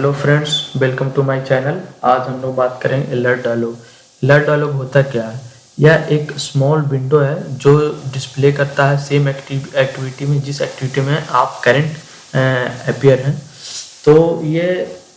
Hello friends, welcome to my channel. आज हम लोग बात करेंगे अलर्ट डायलॉग। अलर्ट डायलॉग होता क्या है? यह एक स्मॉल विंडो है जो डिस्प्ले करता है सेम एक्टिविटी में जिस एक्टिविटी में आप करंट अपियर हैं। तो ये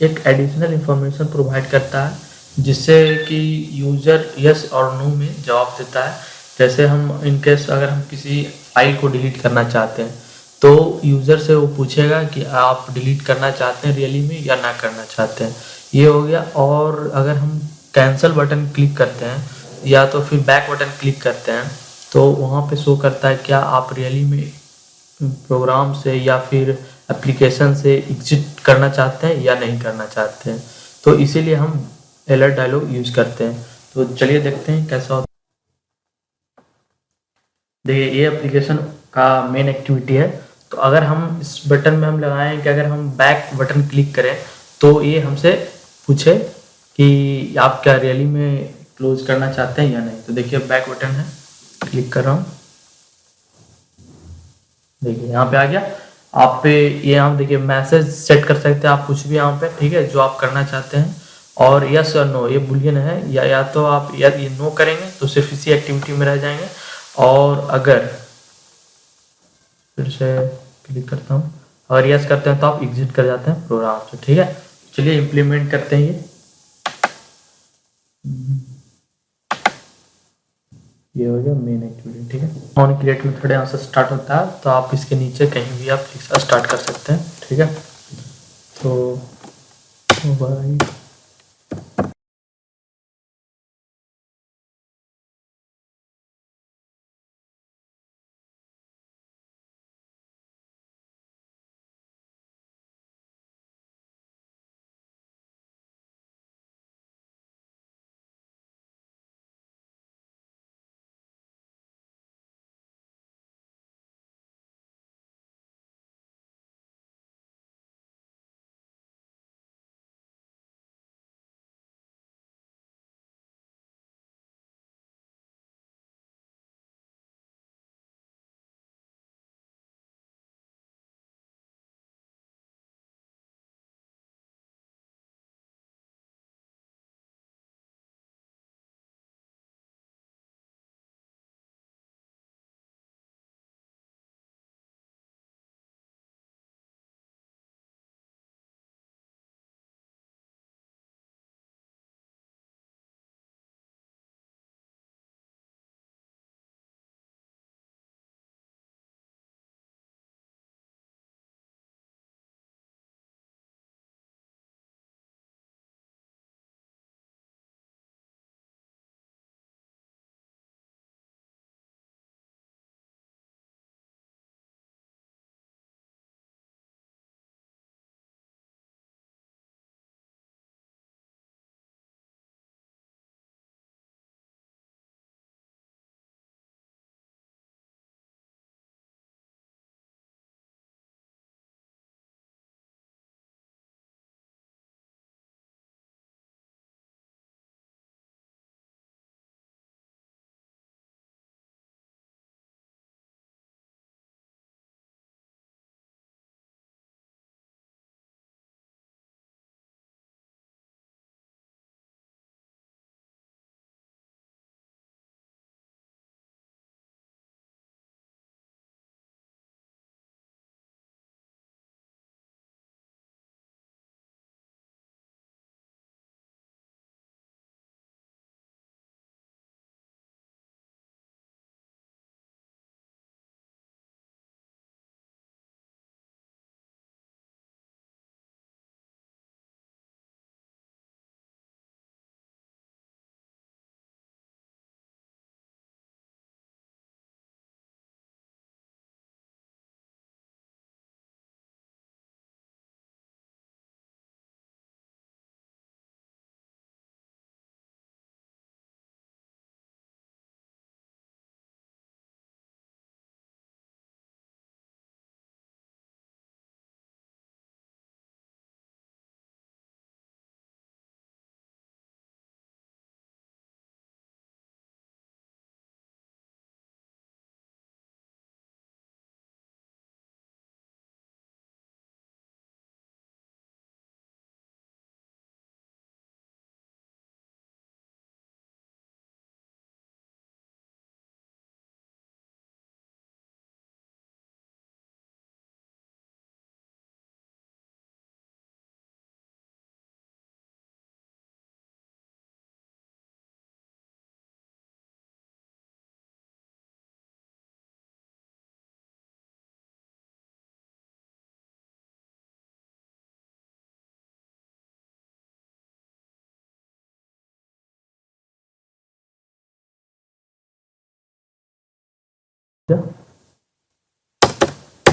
एक एडिशनल इंफॉर्मेशन प्रोवाइड करता है जिससे कि यूज़र यस और नो में जवाब देता है। जैसे हम इनकेस अगर हम किसी फाइल को डिलीट करना चाहते हैं तो यूज़र से वो पूछेगा कि आप डिलीट करना चाहते हैं रियली में या ना करना चाहते हैं। ये हो गया। और अगर हम कैंसिल बटन क्लिक करते हैं या तो फिर बैक बटन क्लिक करते हैं तो वहाँ पे शो करता है क्या आप रियली में प्रोग्राम से या फिर एप्लीकेशन से एग्जिट करना चाहते हैं या नहीं करना चाहते हैं। तो इसीलिए हम अलर्ट डायलॉग यूज़ करते हैं। तो चलिए देखते हैं कैसा होता है। देखिए ये एप्लीकेशन का मेन एक्टिविटी है। तो अगर हम इस बटन में हम लगाएं कि अगर हम बैक बटन क्लिक करें तो ये हमसे पूछे कि आप क्या रियली में क्लोज करना चाहते हैं या नहीं। तो देखिए बैक बटन है, क्लिक कर रहा हूँ। देखिए यहाँ पे आ गया। आप पे ये यहाँ देखिए मैसेज सेट कर सकते हैं आप कुछ भी यहाँ पे, ठीक है, जो आप करना चाहते हैं। और यस और नो ये बुलियन है। या तो आप ये नो करेंगे तो सिर्फ इसी एक्टिविटी में रह जाएंगे, और अगर फिर से क्लिक करता हूँ और यस करते हैं तो आप एग्जिट कर जाते हैं प्रोग्राम से, ठीक है। चलिए इम्प्लीमेंट करते हैं ये हो गया मेन एक्टिविटी, ठीक है। ऑन क्रिएट में थोड़े यहाँ से स्टार्ट होता है तो आप इसके नीचे कहीं भी आप स्टार्ट कर सकते हैं, ठीक है। तो भाई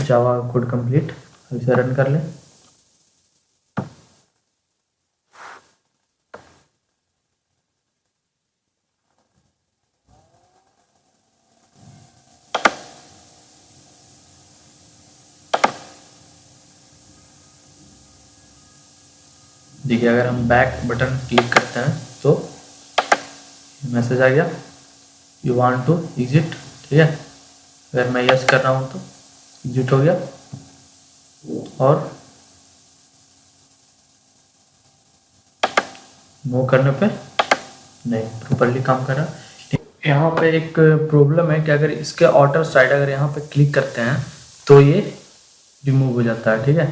जावा कोड कंप्लीट। अब इसे रन कर लें। देखिए अगर हम बैक बटन क्लिक करते हैं तो मैसेज आ गया यू वांट टू एग्जिट। ठीक है, अगर मैं यस कर रहा हूँ तो एग्जिट हो गया और नो करने पे नहीं प्रॉपरली काम कर रहा है। यहाँ पे एक प्रॉब्लम है कि अगर इसके आउटर साइड अगर यहाँ पे क्लिक करते हैं तो ये रिमूव हो जाता है। ठीक है,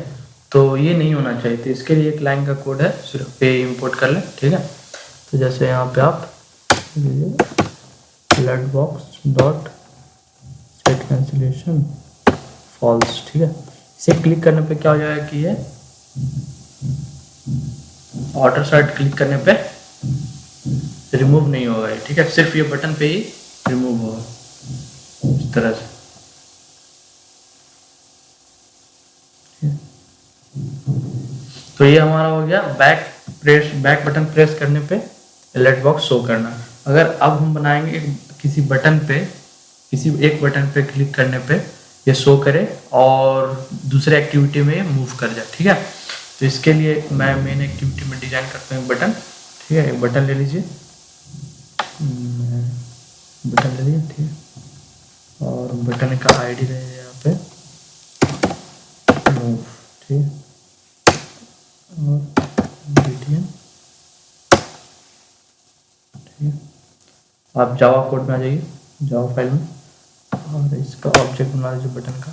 तो ये नहीं होना चाहिए। तो इसके लिए एक लाइन का कोड है, सिर्फ पे इंपोर्ट कर लें। ठीक है, तो जैसे यहाँ पे आप let box dot set cancellation false. ठीक है, इसे क्लिक करने पे क्या हो जाएगा कि ये आउटर साइड क्लिक करने पे रिमूव नहीं होगा। ठीक है, सिर्फ ये बटन पे ही रिमूव होगा इस तरह से। तो ये हमारा हो गया बैक बटन प्रेस करने पे अलर्ट बॉक्स शो करना। अगर अब हम बनाएंगे किसी बटन पे, किसी एक बटन पे क्लिक करने पे ये शो करे और दूसरे एक्टिविटी में मूव कर जाए। ठीक है, तो इसके लिए मैं मेन एक्टिविटी में डिजाइन करता हूँ एक बटन। ठीक है, एक बटन ले लीजिए, बटन ले लीजिए। ठीक है, और बटन का आईडी रहेगा यहाँ पे मूव। ठीक है, और BTN। ठीक है, आप जावा कोड में आ जाइए, जावा फाइल में, और इसका ऑब्जेक्ट बना लीजिए बटन का।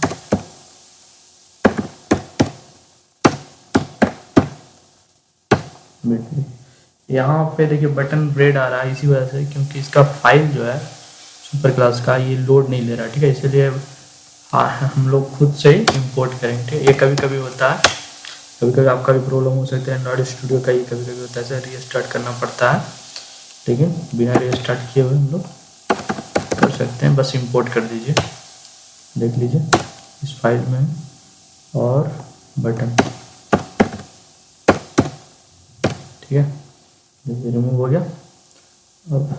यहाँ पे देखिए बटन रेड आ रहा है इसी वजह से क्योंकि इसका फाइल जो है सुपर क्लास का ये लोड नहीं ले रहा। ठीक है, इसलिए हम लोग खुद से ही इम्पोर्ट करेंगे। ठीक है, ये कभी कभी होता है, कभी कभी आपका भी प्रॉब्लम हो सकता है। एंड्रॉइड स्टूडियो का ही कभी कभी होता है, ऐसे रीस्टार्ट करना पड़ता है, लेकिन बिना रीस्टार्ट किए हुए हम लोग कर सकते हैं। बस इंपोर्ट कर दीजिए, देख लीजिए इस फाइल में, और बटन। ठीक है, देखिए रिमूव हो गया। अब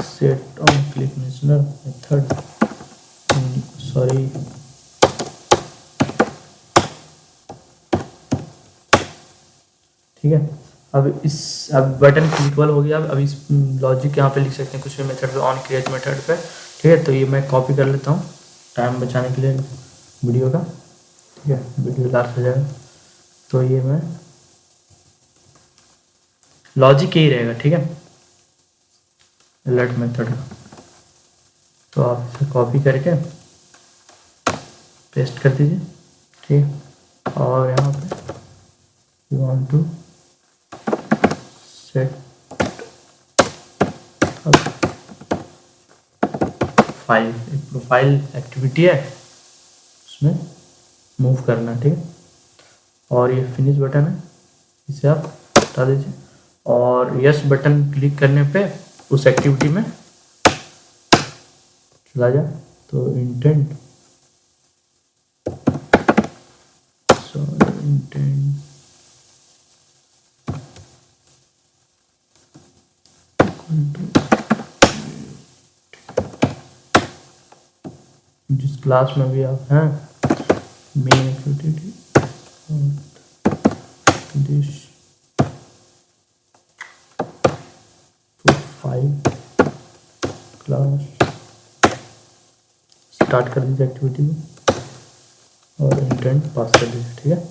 सेट ऑन क्लिक मिशनर मेथड, सॉरी ठीक है, अब बटन क्लिकबल हो गया। अब इस लॉजिक यहाँ पे लिख सकते हैं कुछ भी मेथड पे, ऑन क्रिएट मेथड पे। ठीक है, तो ये मैं कॉपी कर लेता हूँ टाइम बचाने के लिए वीडियो का। ठीक है, वीडियो लास्ट हो जाएगा, तो ये मैं लॉजिक यही रहेगा। ठीक है, अलर्ट मेथड का, तो आप इसे कॉपी करके पेस्ट कर दीजिए। ठीक है, और यहाँ पे you want to set file, एक प्रोफाइल एक्टिविटी है उसमें मूव करना। ठीक है, और ये फिनिश बटन है, इसे आप हटा दीजिए, और यस बटन क्लिक करने पे उस एक्टिविटी में चला जाए। तो इंटेंट जिस क्लास में भी आप हैं, main activity this profile class, start कर दीजिए एक्टिविटी को और इंटेंट पास कर दीजिए। ठीक है,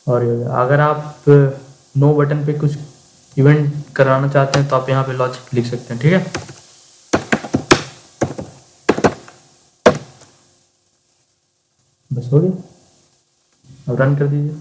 और ये अगर आप नो बटन पे कुछ इवेंट कराना चाहते हैं तो आप यहाँ पे लॉजिक लिख सकते हैं। ठीक है, बस हो गया, अब रन कर दीजिए।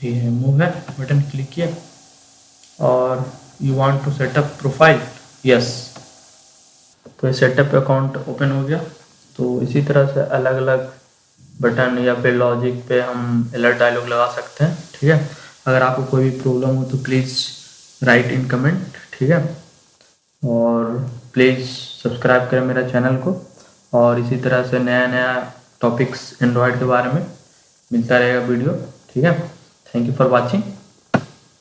ये है मूव है, बटन क्लिक किया और you want to setup profile, yes, तो ये सेटअप अकाउंट ओपन हो गया। तो इसी तरह से अलग अलग बटन या फिर लॉजिक पे हम अलर्ट डायलॉग लगा सकते हैं, ठीक है। अगर आपको कोई भी प्रॉब्लम हो तो प्लीज़ राइट इन कमेंट, ठीक है। और प्लीज़ सब्सक्राइब करें मेरा चैनल को, और इसी तरह से नया नया टॉपिक्स एंड्रॉयड के बारे में मिलता रहेगा वीडियो, ठीक है। Thank you for watching.